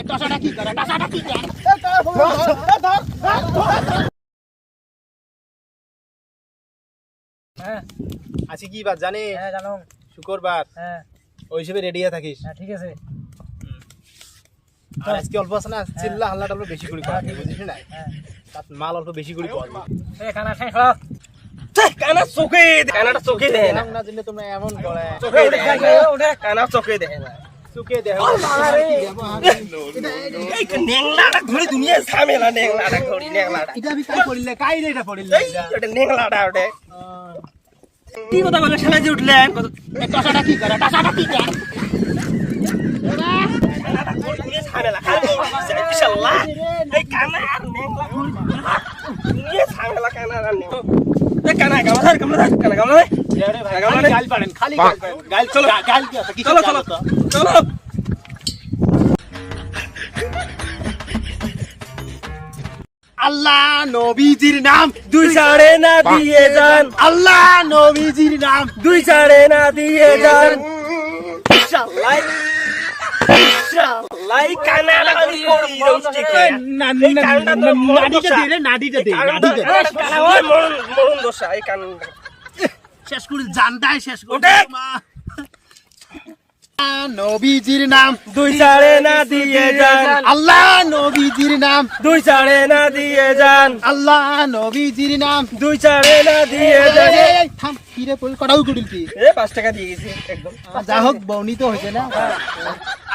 টাসাটা কি করে টাসাটা কি করে হ্যাঁ আজকে কি বার জানি হ্যাঁ জানো শুক্রবার হ্যাঁ ওই হিসেবে রেডি হয়ে থাকিস হ্যাঁ ঠিক আছে আর আজকে অল্প আছে না চিল্লা হাল্লাটা অল্প বেশি করে করা বুঝিস না হ্যাঁ তার মাল অল্প বেশি করে পাওয়া এই খানা খাই খাও কানা চোখে কানাটা চোখে দেয় না না দিলে তোমরা এমন করে চোখে দেয় না কানা চোখে দেয় না চুকে দেহ এই নেংলাটা ঘুরে দুনিয়া ঝামেলা নেংলাটা ঘুরি নেংলাটা এটা আমি কাই পড়িলে কাই রে এটা পড়িলে ওটা নেংলাটা ওটা কি কথা বলে সামনে যে উঠলেন টাসাটা কি করে টাসাটা কি করে ঝামেলা ইনশাআল্লাহ এই কানা আর নেংলা ঘুরি দুনিয়া ঝামেলা কানা আর নেংলা এই কানা কামলা গাল পাড়েন খালি গাল পাড়েন গাল চলো গাল কি আছে কি চলো চলো চলো আল্লাহ নবীজির নাম দুই সাড়ে না দিয়ে যান আল্লাহ নবীজির নাম দুই সাড়ে না দিয়ে যান ইনশাআল্লাহ ইনশাআল্লাহ কানা লাগি করি রোস্টি করে নাডিটা দে রে নাডিটা দে কানা ওই মরণ দোষা এই কান শেষ করে জানদাই শেষ করে ওঠে। নবীজির নাম দুই সাড়ে না দিয়ে যান আল্লাহ নবীজির নাম দুই সাড়ে না দিয়ে যান আল্লাহ নবীজির নাম দুই সাড়ে না দিয়ে যান থাম কিরে পড়ল কটাও করিল কি এ 5 টাকা দিয়ে গেছি একদম যা হোক বউনি তো হয়েছে না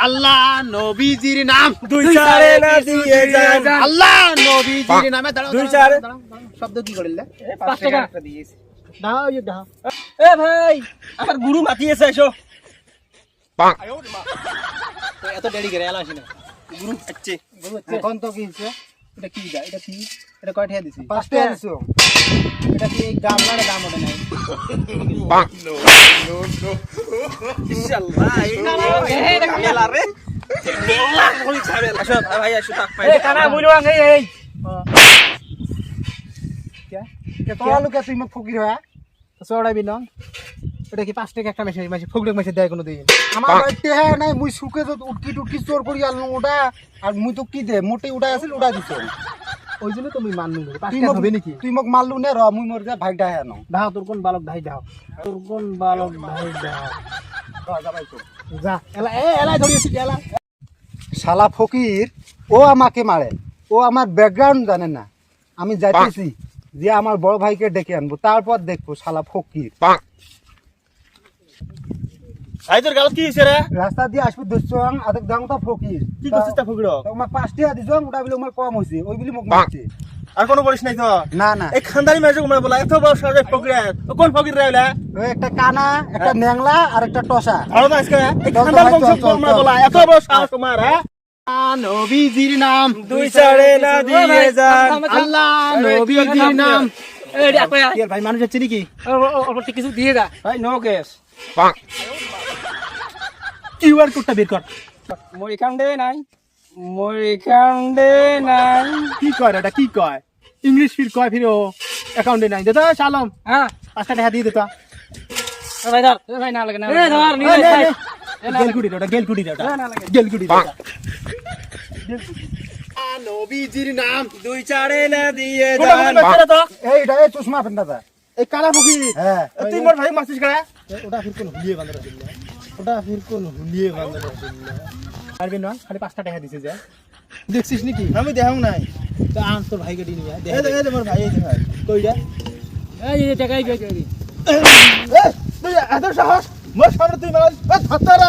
আল্লাহ নবীজির নাম দুই সাড়ে না দিয়ে যান আল্লাহ নবীজির নামে দাঁড়াও দুই চারে। শব্দ কি করিলে 5 টাকা দিয়ে গেছি দাও এই দাও এ ভাই আমার গুরু মাতিয়েছে এসো তো এত দেরি করে এলা আসি না গুরু আচ্ছা এখন তো কি হচ্ছে এটা কি দা এটা কি এটা কয় টাকা দিছি 5 টাকা দিছো এটা কি গামলার দাম ওটা নাই ইনশাআল্লাহ এই ঝামেলা রে নেংলা কই ঝামেলা আসো ভাই আসো তাক পাই এই খানা বইলো আঙ্গে এই কে তোরা লোকে তুই মোক ফকির হয়া তো চড়াইবি না এটা কি 5 টাকা একটা মেশে মাসে ফকির মেশে দেয় কোনো দিন আমার বাড়িতে হ্যাঁ নাই মুই সুকে তো উটকি চোর করি আনলু ওটা আর মুই তো কি দে মোটে উড়াই আছিল উড়াই দিছ ওই জন্য তুমি মানলু 5 তুই টাকা মোক হবে নাকি তুই মোক মারলু নে র মুই মোর যা ভাইটা হ্যাঁ ন দাও তোর কোন বালক ভাই দাও তোর কোন বালক ভাই দাও যা এলা এলা ধরিয়েছি এলা শালা ফকির ও আমাকে মারে ও আমার ব্যাকগ্রাউন্ড জানে না আমি যাইতেছি যে আমার বড় ভাইকে ডেকে আনবো তারপর দেখবো শালা ফকির ভাই তোর গালত কি হইছে রে রাস্তা দিয়ে আসবি দুসং আদক দাম তো ফকির কি করছিস তা ফকির তোমার 5 টাকা দিছ ওটা বলে আমার কম হইছে ওই বলি মোক মারছে আর কোনো করিস নাই তো না না এই খানদানি মেজে ঘুমায় বলা এত বড় সাজে ফকির ও কোন ফকির রে বলা ওই একটা কানা একটা ন্যাংলা আর একটা টসা ভালো না আজকে এই চল, খানদানি চল, বংশ চল, তোমরা চল। বলা এত বড় সাহস তোমার হ্যাঁ নবীজির নাম দুই সাড়ে না দিয়ে যান আল্লাহ নবীজির নাম এই আকয়া কি ভাই মানুষ হচ্ছে নাকি অল্প কিছু দিয়ে দা ভাই নো কেস কিউআর কোডটা বের কর মোর এখানে নাই মোর এখানে নাই কি কয় এটা কি কয় ইংলিশ ফির কয় ফির অ্যাকাউন্টে নাই দে তো শালম হ্যাঁ 5 টাকা দিয়ে দে তো ভাই ধর ভাই না লাগে না এই ধর নি গেলকুড়ি ওটা গেলকুড়ি ওটা গেলকুড়ি ওটা নবীজির নাম দুই সাড়ে না দিয়ে কোটা যান বাচ্চারা তো এইটা এই চশমা পেন্দাটা এই কালা ফকির হ্যাঁ তুই মোর ভাই মাসিস করে ওটা ফির কোন হুলিয়ে বান্দা রাখিল ওটা ফির কোন হুলিয়ে বান্দা রাখিল পারবি না খালি 5 টাকা দিছে যা দেখছিস নাকি আমি দেখাও নাই তো আন তোর ভাইকে দিনি যা এই মোর ভাই এই ভাই কই যা এই টাকাই গই তুই এত সাহস মোর সামনে তুই মার ধরতারা